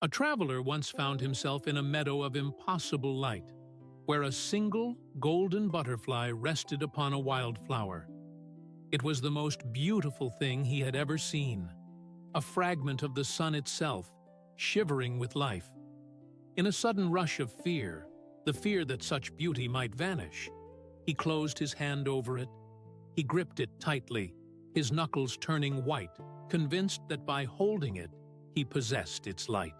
A traveler once found himself in a meadow of impossible light, where a single golden butterfly rested upon a wildflower. It was the most beautiful thing he had ever seen, a fragment of the sun itself, shivering with life. In a sudden rush of fear, the fear that such beauty might vanish, he closed his hand over it. He gripped it tightly, his knuckles turning white, convinced that by holding it, he possessed its light.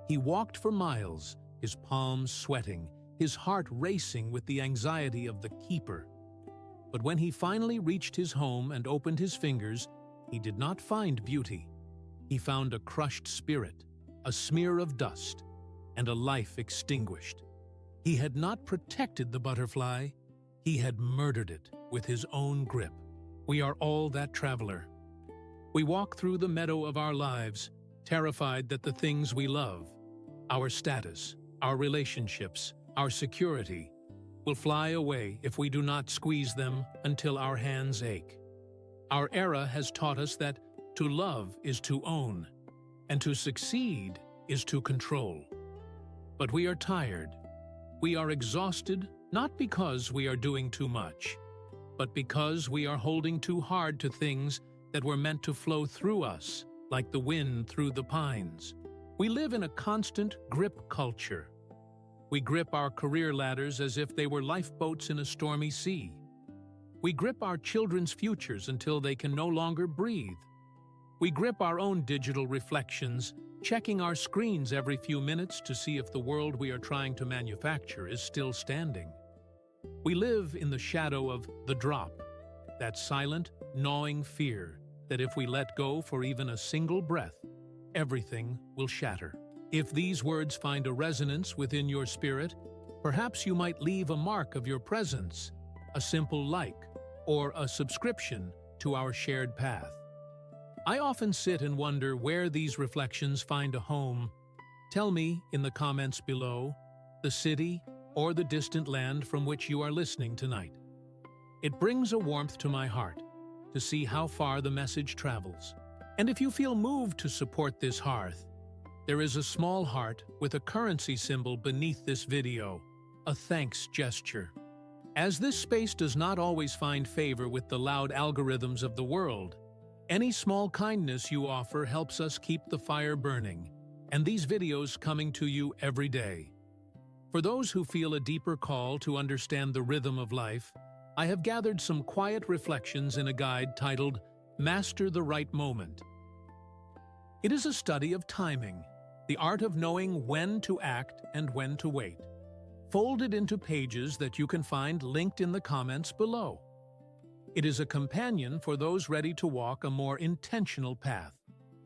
He walked for miles, his palms sweating, his heart racing with the anxiety of the keeper. But when he finally reached his home and opened his fingers, he did not find beauty. He found a crushed spirit, a smear of dust, and a life extinguished. He had not protected the butterfly, he had murdered it with his own grip. We are all that traveler. We walk through the meadow of our lives, terrified that the things we love, our status, our relationships, our security, will fly away if we do not squeeze them until our hands ache. Our era has taught us that to love is to own, and to succeed is to control. But we are tired. We are exhausted, not because we are doing too much, but because we are holding too hard to things that were meant to flow through us, like the wind through the pines. We live in a constant grip culture. We grip our career ladders as if they were lifeboats in a stormy sea. We grip our children's futures until they can no longer breathe. We grip our own digital reflections, checking our screens every few minutes to see if the world we are trying to manufacture is still standing. We live in the shadow of the drop, that silent, gnawing fear that if we let go for even a single breath, everything will shatter. If these words find a resonance within your spirit, perhaps you might leave a mark of your presence, a simple like, or a subscription to our shared path. I often sit and wonder where these reflections find a home. Tell me in the comments below, the city or the distant land from which you are listening tonight. It brings a warmth to my heart to see how far the message travels. And if you feel moved to support this hearth, there is a small heart with a currency symbol beneath this video, a thanks gesture. As this space does not always find favor with the loud algorithms of the world, any small kindness you offer helps us keep the fire burning, and these videos coming to you every day. For those who feel a deeper call to understand the rhythm of life, I have gathered some quiet reflections in a guide titled Master the Right Moment. It is a study of timing, the art of knowing when to act and when to wait, folded into pages that you can find linked in the comments below. It is a companion for those ready to walk a more intentional path.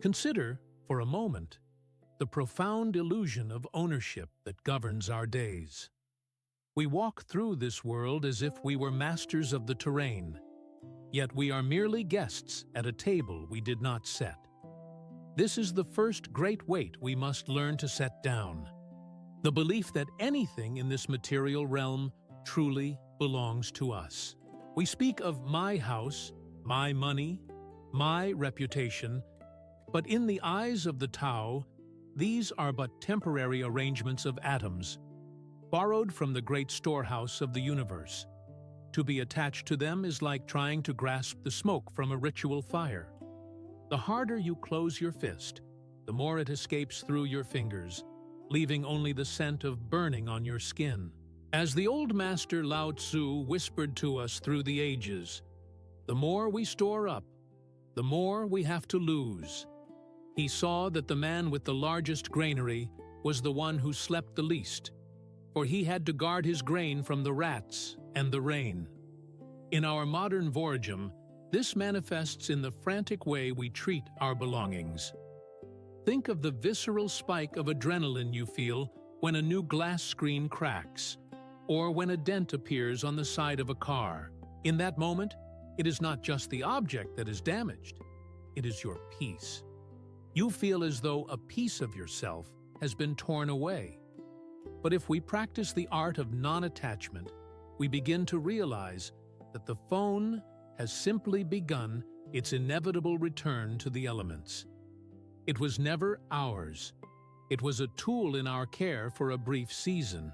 Consider, for a moment, the profound illusion of ownership that governs our days. We walk through this world as if we were masters of the terrain, yet we are merely guests at a table we did not set. This is the first great weight we must learn to set down, the belief that anything in this material realm truly belongs to us. We speak of my house, my money, my reputation, but in the eyes of the Tao, these are but temporary arrangements of atoms, borrowed from the great storehouse of the universe. To be attached to them is like trying to grasp the smoke from a ritual fire. The harder you close your fist, the more it escapes through your fingers, leaving only the scent of burning on your skin. As the old master Lao Tzu whispered to us through the ages, the more we store up, the more we have to lose. He saw that the man with the largest granary was the one who slept the least, for he had to guard his grain from the rats and the rain. In our modern voyagem, this manifests in the frantic way we treat our belongings. Think of the visceral spike of adrenaline you feel when a new glass screen cracks, or when a dent appears on the side of a car. In that moment, it is not just the object that is damaged, it is your peace. You feel as though a piece of yourself has been torn away. But if we practice the art of non-attachment, we begin to realize that the phone has simply begun its inevitable return to the elements. It was never ours. It was a tool in our care for a brief season.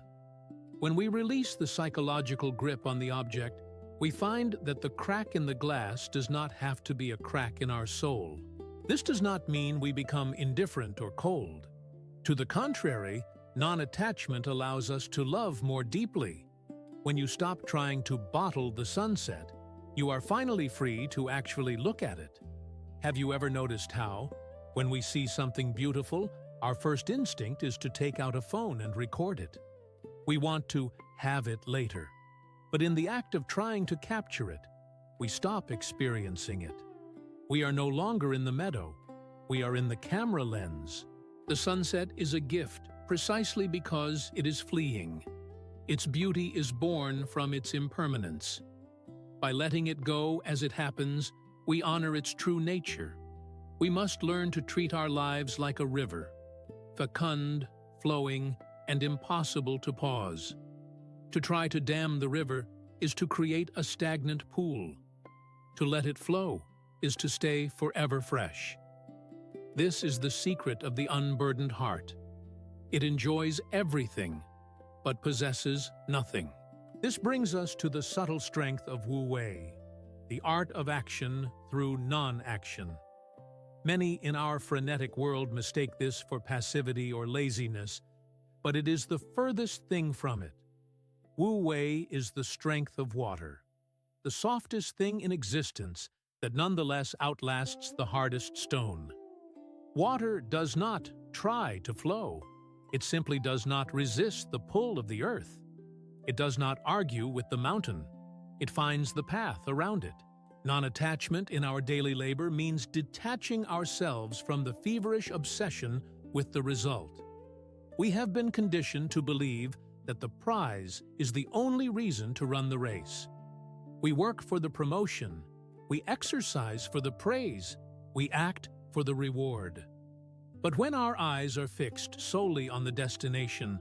When we release the psychological grip on the object, we find that the crack in the glass does not have to be a crack in our soul. This does not mean we become indifferent or cold. To the contrary, non-attachment allows us to love more deeply. When you stop trying to bottle the sunset, you are finally free to actually look at it. Have you ever noticed how, when we see something beautiful, our first instinct is to take out a phone and record it? We want to have it later. But in the act of trying to capture it, we stop experiencing it. We are no longer in the meadow. We are in the camera lens. The sunset is a gift precisely because it is fleeting. Its beauty is born from its impermanence. By letting it go as it happens, we honor its true nature. We must learn to treat our lives like a river, fecund, flowing, and impossible to pause. To try to dam the river is to create a stagnant pool. To let it flow is to stay forever fresh. This is the secret of the unburdened heart. It enjoys everything, but possesses nothing. This brings us to the subtle strength of Wu Wei, the art of action through non-action. Many in our frenetic world mistake this for passivity or laziness, but it is the furthest thing from it. Wu Wei is the strength of water, the softest thing in existence that nonetheless outlasts the hardest stone. Water does not try to flow. It simply does not resist the pull of the earth. It does not argue with the mountain. It finds the path around it. Non-attachment in our daily labor means detaching ourselves from the feverish obsession with the result. We have been conditioned to believe that the prize is the only reason to run the race. We work for the promotion. We exercise for the praise. We act for the reward. But when our eyes are fixed solely on the destination,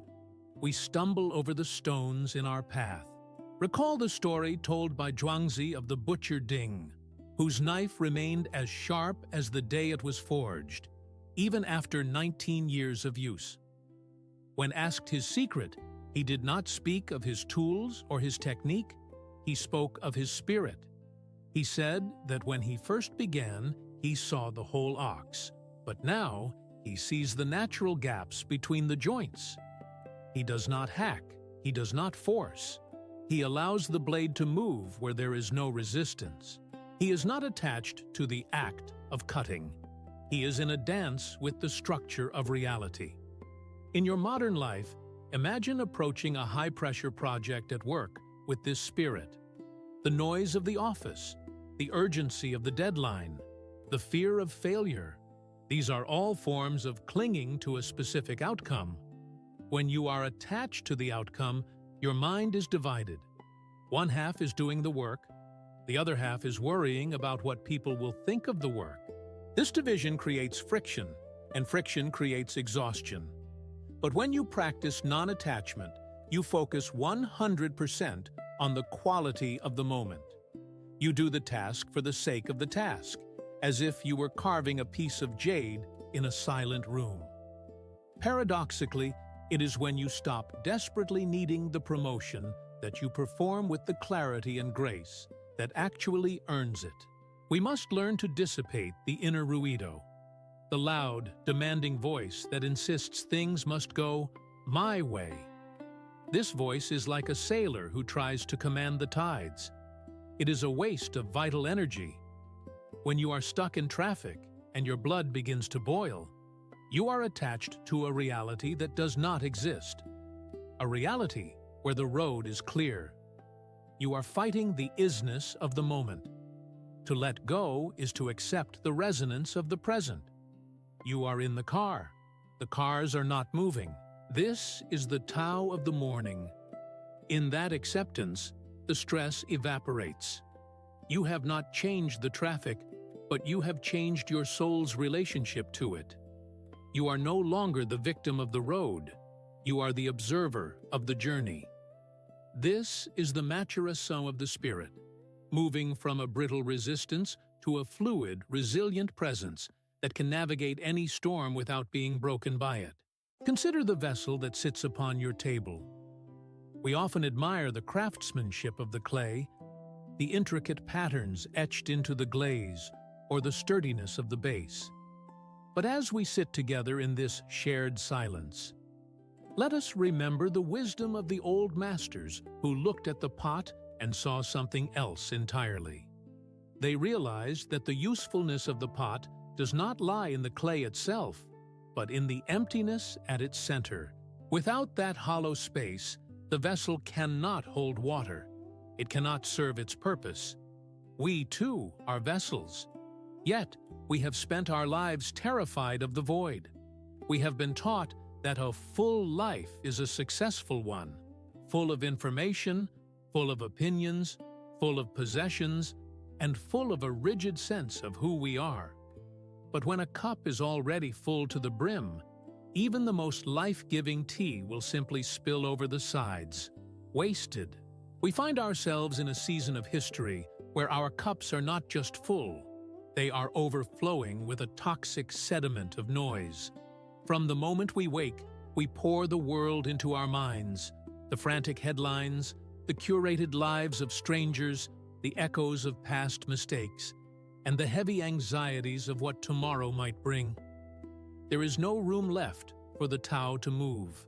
we stumble over the stones in our path. Recall the story told by Zhuangzi of the butcher Ding, whose knife remained as sharp as the day it was forged, even after 19 years of use. When asked his secret, he did not speak of his tools or his technique, he spoke of his spirit. He said that when he first began, he saw the whole ox, but now he sees the natural gaps between the joints. He does not hack, he does not force. He allows the blade to move where there is no resistance. He is not attached to the act of cutting. He is in a dance with the structure of reality. In your modern life, imagine approaching a high-pressure project at work with this spirit. The noise of the office, the urgency of the deadline, the fear of failure. These are all forms of clinging to a specific outcome. When you are attached to the outcome, your mind is divided. One half is doing the work, the other half is worrying about what people will think of the work. This division creates friction, and friction creates exhaustion. But when you practice non-attachment, you focus 100% on the quality of the moment. You do the task for the sake of the task, as if you were carving a piece of jade in a silent room. Paradoxically, it is when you stop desperately needing the promotion that you perform with the clarity and grace that actually earns it. We must learn to dissipate the inner ruido, the loud, demanding voice that insists things must go my way. This voice is like a sailor who tries to command the tides. It is a waste of vital energy. When you are stuck in traffic and your blood begins to boil, you are attached to a reality that does not exist. A reality where the road is clear. You are fighting the isness of the moment. To let go is to accept the resonance of the present. You are in the car. The cars are not moving. This is the Tao of the morning. In that acceptance, the stress evaporates. You have not changed the traffic, but you have changed your soul's relationship to it. You are no longer the victim of the road. You are the observer of the journey. This is the maturation of the spirit, moving from a brittle resistance to a fluid, resilient presence that can navigate any storm without being broken by it. Consider the vessel that sits upon your table. We often admire the craftsmanship of the clay, the intricate patterns etched into the glaze, or the sturdiness of the base. But as we sit together in this shared silence, let us remember the wisdom of the old masters who looked at the pot and saw something else entirely. They realized that the usefulness of the pot does not lie in the clay itself, but in the emptiness at its center. Without that hollow space, the vessel cannot hold water. It cannot serve its purpose. We, too, are vessels. Yet, we have spent our lives terrified of the void. We have been taught that a full life is a successful one, full of information, full of opinions, full of possessions, and full of a rigid sense of who we are. But when a cup is already full to the brim, even the most life-giving tea will simply spill over the sides, wasted. We find ourselves in a season of history where our cups are not just full, they are overflowing with a toxic sediment of noise. From the moment we wake, we pour the world into our minds, the frantic headlines, the curated lives of strangers, the echoes of past mistakes, and the heavy anxieties of what tomorrow might bring. There is no room left for the Tao to move.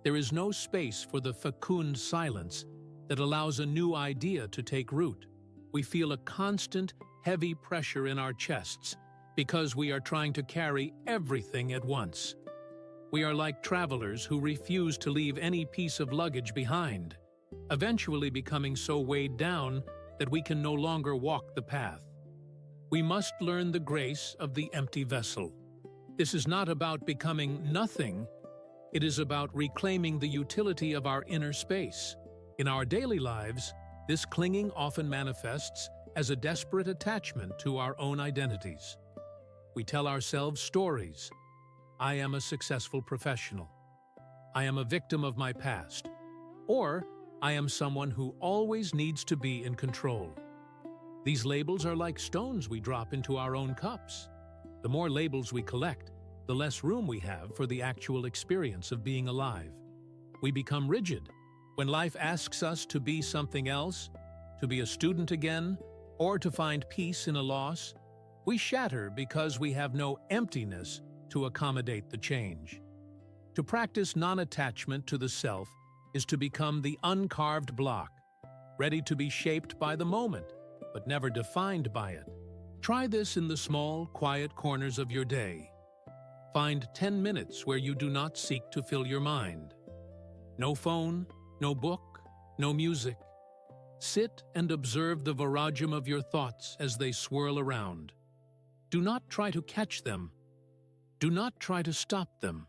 There is no space for the fecund silence that allows a new idea to take root. We feel a constant, heavy pressure in our chests because we are trying to carry everything at once. We are like travelers who refuse to leave any piece of luggage behind, eventually becoming so weighed down that we can no longer walk the path. We must learn the grace of the empty vessel. This is not about becoming nothing, it is about reclaiming the utility of our inner space. In our daily lives, this clinging often manifests as a desperate attachment to our own identities. We tell ourselves stories. I am a successful professional. I am a victim of my past. Or, I am someone who always needs to be in control. These labels are like stones we drop into our own cups. The more labels we collect, the less room we have for the actual experience of being alive. We become rigid. When life asks us to be something else, to be a student again, or to find peace in a loss, we shatter because we have no emptiness to accommodate the change. To practice non-attachment to the self is to become the uncarved block, ready to be shaped by the moment, but never defined by it. Try this in the small, quiet corners of your day. Find 10 minutes where you do not seek to fill your mind. No phone, no book, no music. Sit and observe the virajam of your thoughts as they swirl around. Do not try to catch them. Do not try to stop them.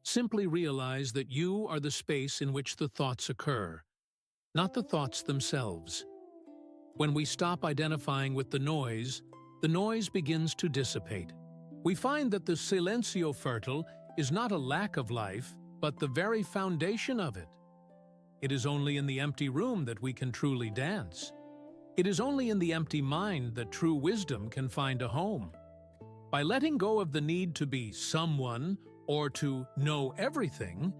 Simply realize that you are the space in which the thoughts occur, not the thoughts themselves. When we stop identifying with the noise begins to dissipate. We find that the silencio fertile is not a lack of life, but the very foundation of it. It is only in the empty room that we can truly dance. It is only in the empty mind that true wisdom can find a home. By letting go of the need to be someone or to know everything,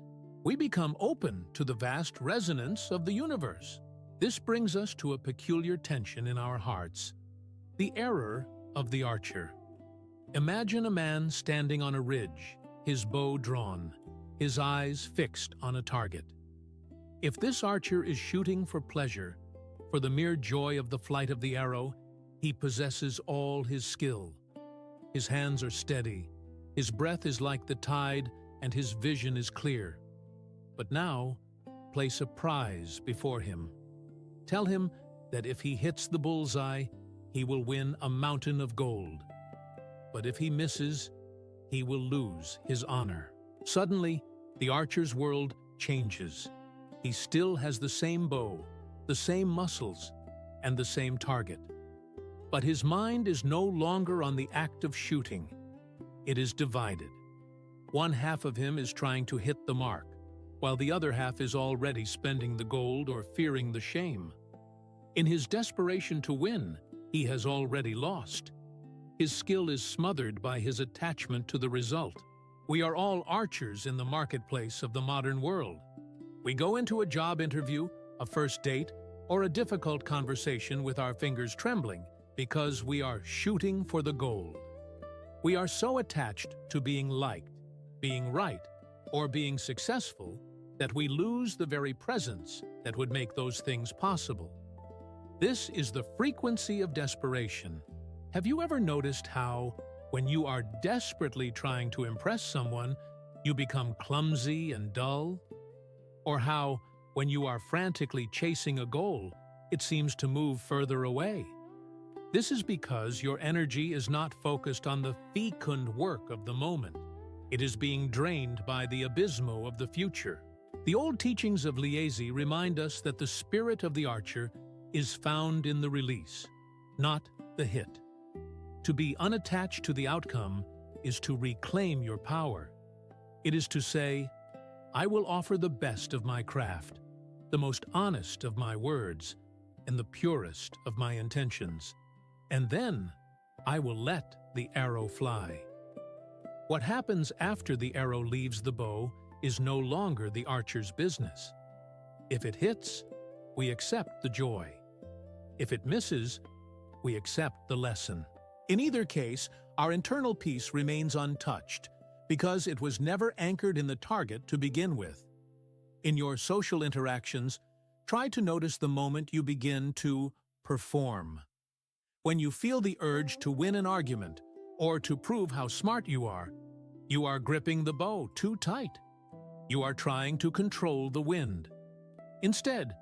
we become open to the vast resonance of the universe. This brings us to a peculiar tension in our hearts. The error of the archer. Imagine a man standing on a ridge, his bow drawn, his eyes fixed on a target. If this archer is shooting for pleasure, for the mere joy of the flight of the arrow, he possesses all his skill. His hands are steady, his breath is like the tide, and his vision is clear. But now, place a prize before him. Tell him that if he hits the bullseye, he will win a mountain of gold. But if he misses, he will lose his honor. Suddenly, the archer's world changes. He still has the same bow, the same muscles, and the same target. But his mind is no longer on the act of shooting. It is divided. One half of him is trying to hit the mark, while the other half is already spending the gold or fearing the shame. In his desperation to win, he has already lost. His skill is smothered by his attachment to the result. We are all archers in the marketplace of the modern world. We go into a job interview, a first date, or a difficult conversation with our fingers trembling because we are shooting for the gold. We are so attached to being liked, being right, or being successful that we lose the very presence that would make those things possible. This is the frequency of desperation. Have you ever noticed how, when you are desperately trying to impress someone, you become clumsy and dull? Or how, when you are frantically chasing a goal, it seems to move further away? This is because your energy is not focused on the fecund work of the moment. It is being drained by the abysmo of the future. The old teachings of Liezi remind us that the spirit of the archer is found in the release, not the hit. To be unattached to the outcome is to reclaim your power. It is to say, I will offer the best of my craft, the most honest of my words, and the purest of my intentions. And then I will let the arrow fly. What happens after the arrow leaves the bow is no longer the archer's business. If it hits, we accept the joy. If it misses, we accept the lesson. In either case, our internal peace remains untouched because it was never anchored in the target to begin with. In your social interactions, try to notice the moment you begin to perform. When you feel the urge to win an argument or to prove how smart you are gripping the bow too tight. You are trying to control the wind. Instead,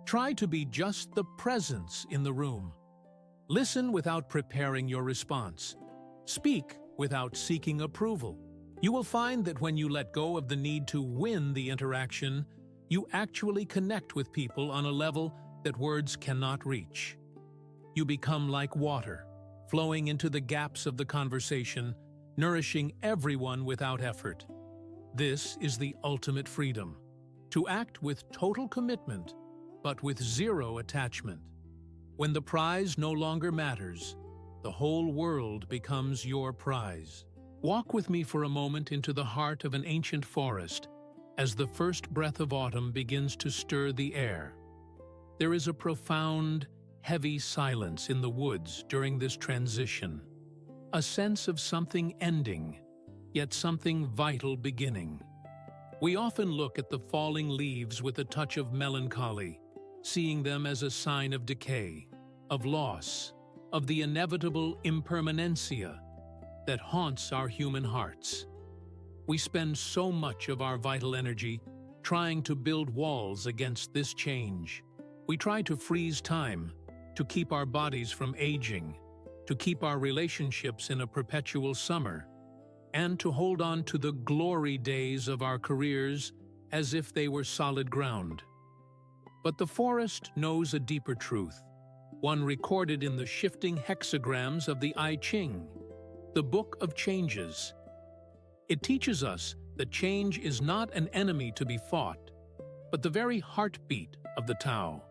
try to be just the presence in the room. Listen without preparing your response. Speak without seeking approval. You will find that when you let go of the need to win the interaction, you actually connect with people on a level that words cannot reach. You become like water, flowing into the gaps of the conversation, nourishing everyone without effort. This is the ultimate freedom, to act with total commitment, but with zero attachment. When the prize no longer matters, the whole world becomes your prize. Walk with me for a moment into the heart of an ancient forest as the first breath of autumn begins to stir the air. There is a profound, heavy silence in the woods during this transition, a sense of something ending, yet something vital beginning. We often look at the falling leaves with a touch of melancholy, seeing them as a sign of decay, of loss, of the inevitable impermanencia that haunts our human hearts. We spend so much of our vital energy trying to build walls against this change. We try to freeze time, to keep our bodies from aging, to keep our relationships in a perpetual summer, and to hold on to the glory days of our careers as if they were solid ground. But the forest knows a deeper truth, one recorded in the shifting hexagrams of the I Ching, the Book of Changes. It teaches us that change is not an enemy to be fought, but the very heartbeat of the Tao.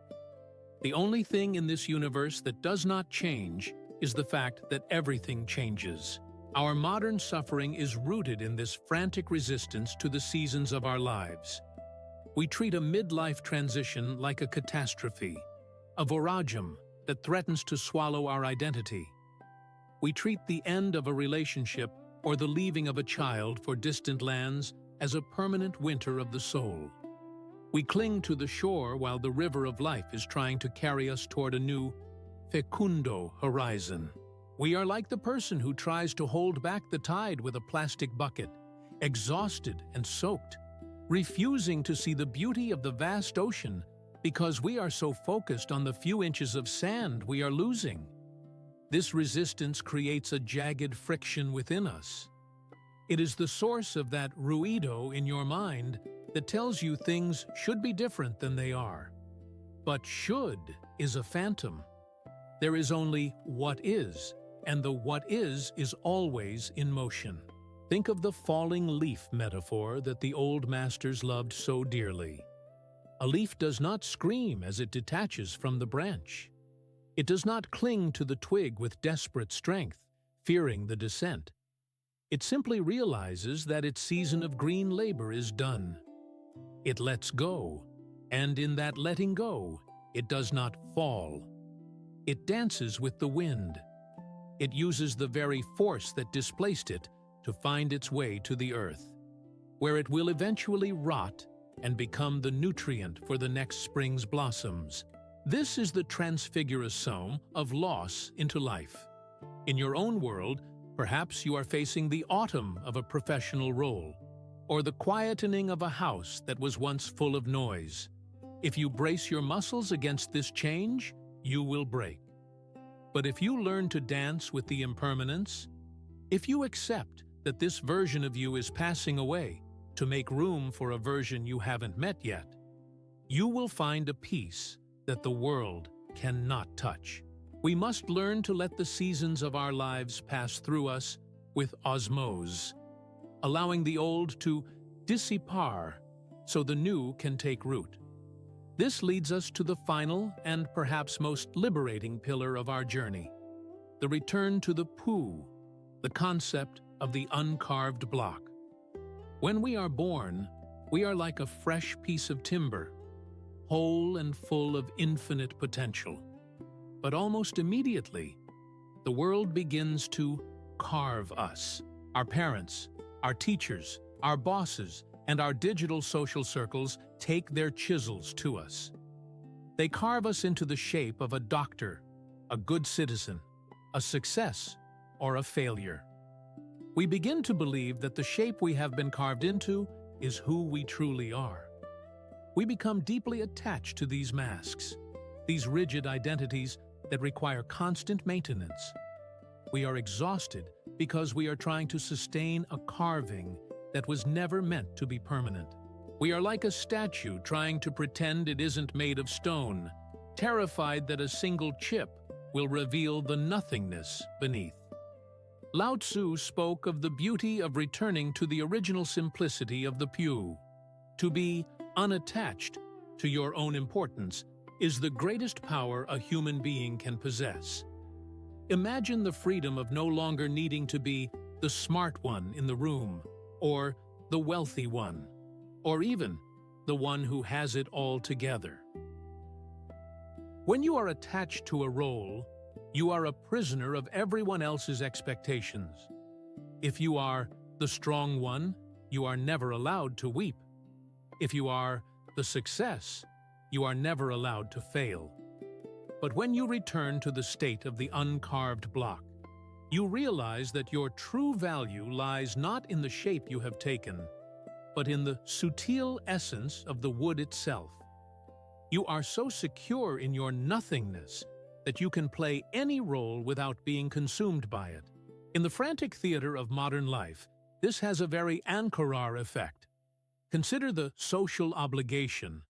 The only thing in this universe that does not change is the fact that everything changes. Our modern suffering is rooted in this frantic resistance to the seasons of our lives. We treat a midlife transition like a catastrophe, a voragem that threatens to swallow our identity. We treat the end of a relationship or the leaving of a child for distant lands as a permanent winter of the soul. We cling to the shore while the river of life is trying to carry us toward a new, fecundo horizon. We are like the person who tries to hold back the tide with a plastic bucket, exhausted and soaked, refusing to see the beauty of the vast ocean because we are so focused on the few inches of sand we are losing. This resistance creates a jagged friction within us. It is the source of that ruido in your mind that tells you things should be different than they are. But should is a phantom. There is only what is, and the what is always in motion. Think of the falling leaf metaphor that the old masters loved so dearly. A leaf does not scream as it detaches from the branch. It does not cling to the twig with desperate strength, fearing the descent. It simply realizes that its season of green labor is done. It lets go, and in that letting go, it does not fall. It dances with the wind. It uses the very force that displaced it to find its way to the earth, where it will eventually rot and become the nutrient for the next spring's blossoms. This is the transfiguration of loss into life. In your own world, perhaps you are facing the autumn of a professional role, or the quietening of a house that was once full of noise. If you brace your muscles against this change, you will break. But if you learn to dance with the impermanence, if you accept that this version of you is passing away to make room for a version you haven't met yet, you will find a peace that the world cannot touch. We must learn to let the seasons of our lives pass through us with osmose, allowing the old to dissipare so the new can take root. This leads us to the final and perhaps most liberating pillar of our journey, the return to the Pu, the concept of the uncarved block. When we are born, we are like a fresh piece of timber, whole and full of infinite potential. But almost immediately, the world begins to carve us. Our parents, our teachers, our bosses, and our digital social circles take their chisels to us. They carve us into the shape of a doctor, a good citizen, a success, or a failure. We begin to believe that the shape we have been carved into is who we truly are. We become deeply attached to these masks, these rigid identities that require constant maintenance. We are exhausted because we are trying to sustain a carving that was never meant to be permanent. We are like a statue trying to pretend it isn't made of stone, terrified that a single chip will reveal the nothingness beneath. Lao Tzu spoke of the beauty of returning to the original simplicity of the Pu. To be unattached to your own importance is the greatest power a human being can possess. Imagine the freedom of no longer needing to be the smart one in the room, or the wealthy one, or even the one who has it all together. When you are attached to a role, you are a prisoner of everyone else's expectations. If you are the strong one, you are never allowed to weep. If you are the success, you are never allowed to fail. But when you return to the state of the uncarved block, you realize that your true value lies not in the shape you have taken, but in the subtle essence of the wood itself. You are so secure in your nothingness that you can play any role without being consumed by it. In the frantic theater of modern life, this has a very anchorar effect. Consider the social obligation,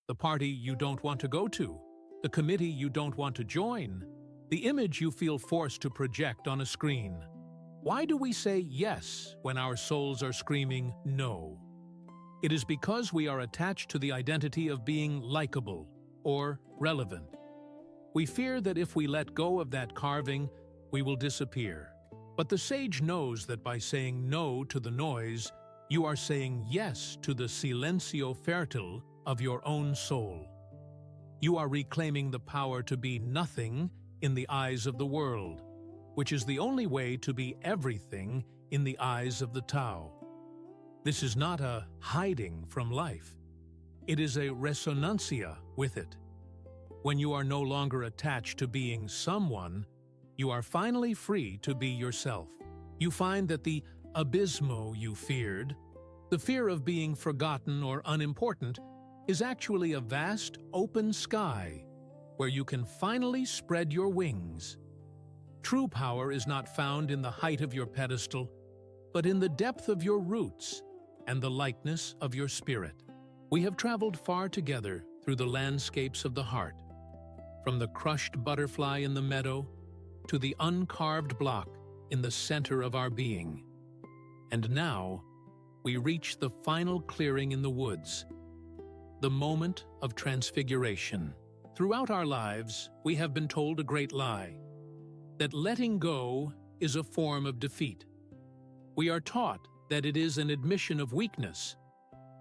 the party you don't want to go to, the committee you don't want to join, the image you feel forced to project on a screen. Why do we say yes when our souls are screaming no? It is because we are attached to the identity of being likable or relevant. We fear that if we let go of that carving, we will disappear. But the sage knows that by saying no to the noise, you are saying yes to the silencio fertile of your own soul. You are reclaiming the power to be nothing in the eyes of the world, which is the only way to be everything in the eyes of the Tao. This is not a hiding from life. It is a resonancia with it. When you are no longer attached to being someone, you are finally free to be yourself. You find that the abysmo you feared, the fear of being forgotten or unimportant, is actually a vast, open sky where you can finally spread your wings. True power is not found in the height of your pedestal, but in the depth of your roots and the lightness of your spirit. We have traveled far together through the landscapes of the heart, from the crushed butterfly in the meadow to the uncarved block in the center of our being. And now, we reach the final clearing in the woods, the moment of transfiguration. Throughout our lives, we have been told a great lie, that letting go is a form of defeat. We are taught that it is an admission of weakness,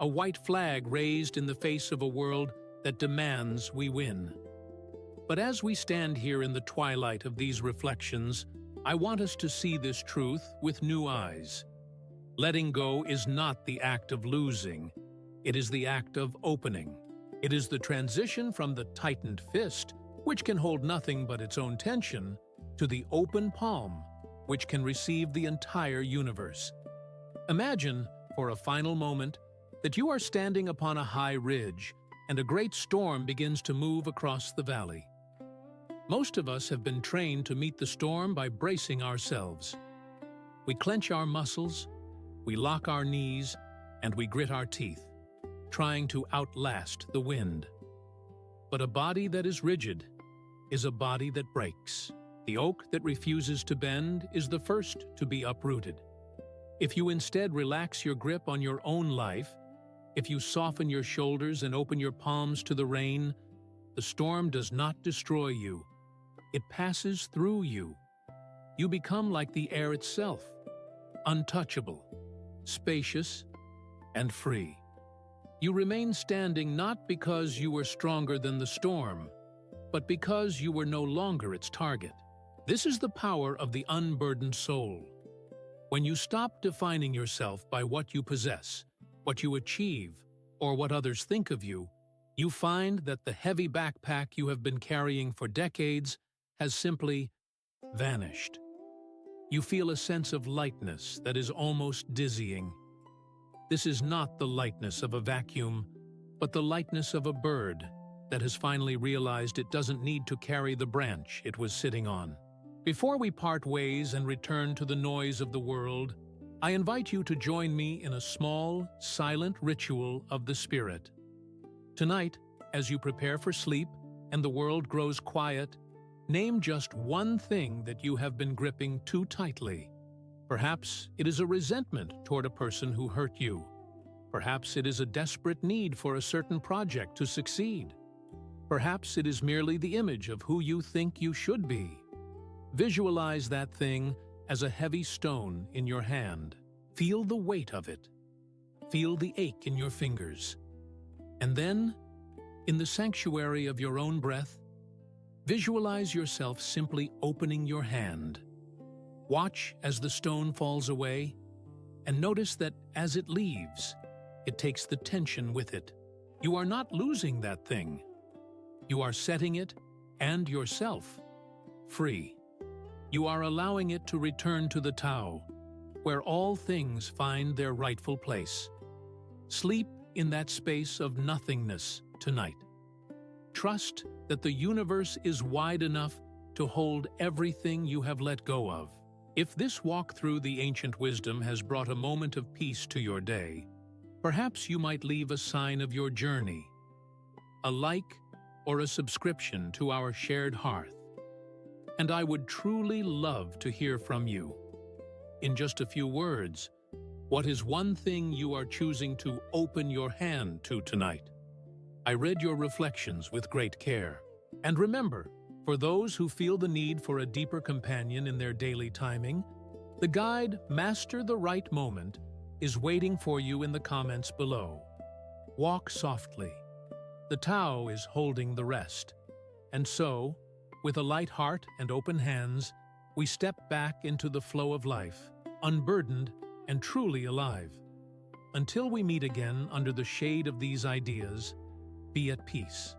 a white flag raised in the face of a world that demands we win. But as we stand here in the twilight of these reflections, I want us to see this truth with new eyes. Letting go is not the act of losing, it is the act of opening. It is the transition from the tightened fist, which can hold nothing but its own tension, to the open palm, which can receive the entire universe. Imagine, for a final moment, that you are standing upon a high ridge, and a great storm begins to move across the valley. Most of us have been trained to meet the storm by bracing ourselves. We clench our muscles, we lock our knees, and we grit our teeth, trying to outlast the wind. But a body that is rigid is a body that breaks. The oak that refuses to bend is the first to be uprooted. If you instead relax your grip on your own life, if you soften your shoulders and open your palms to the rain, the storm does not destroy you. It passes through you. You become like the air itself, untouchable, spacious, and free. You remain standing not because you were stronger than the storm, but because you were no longer its target. This is the power of the unburdened soul. When you stop defining yourself by what you possess, what you achieve, or what others think of you, you find that the heavy backpack you have been carrying for decades has simply vanished. You feel a sense of lightness that is almost dizzying. This is not the lightness of a vacuum, but the lightness of a bird that has finally realized it doesn't need to carry the branch it was sitting on. Before we part ways and return to the noise of the world, I invite you to join me in a small, silent ritual of the spirit. Tonight, as you prepare for sleep and the world grows quiet, name just one thing that you have been gripping too tightly. Perhaps it is a resentment toward a person who hurt you. Perhaps it is a desperate need for a certain project to succeed. Perhaps it is merely the image of who you think you should be. Visualize that thing as a heavy stone in your hand. Feel the weight of it. Feel the ache in your fingers. And then, in the sanctuary of your own breath, visualize yourself simply opening your hand. Watch as the stone falls away, and notice that as it leaves, it takes the tension with it. You are not losing that thing. You are setting it, and yourself, free. You are allowing it to return to the Tao, where all things find their rightful place. Sleep in that space of nothingness tonight. Trust that the universe is wide enough to hold everything you have let go of. If this walk through the ancient wisdom has brought a moment of peace to your day, perhaps you might leave a sign of your journey, a like or a subscription to our shared hearth. And I would truly love to hear from you. In just a few words, what is one thing you are choosing to open your hand to tonight? I read your reflections with great care. And remember, for those who feel the need for a deeper companion in their daily timing, the guide Master the Right Moment is waiting for you in the comments below. Walk softly. The Tao is holding the rest. And so, with a light heart and open hands, we step back into the flow of life, unburdened and truly alive. Until we meet again under the shade of these ideas, be at peace.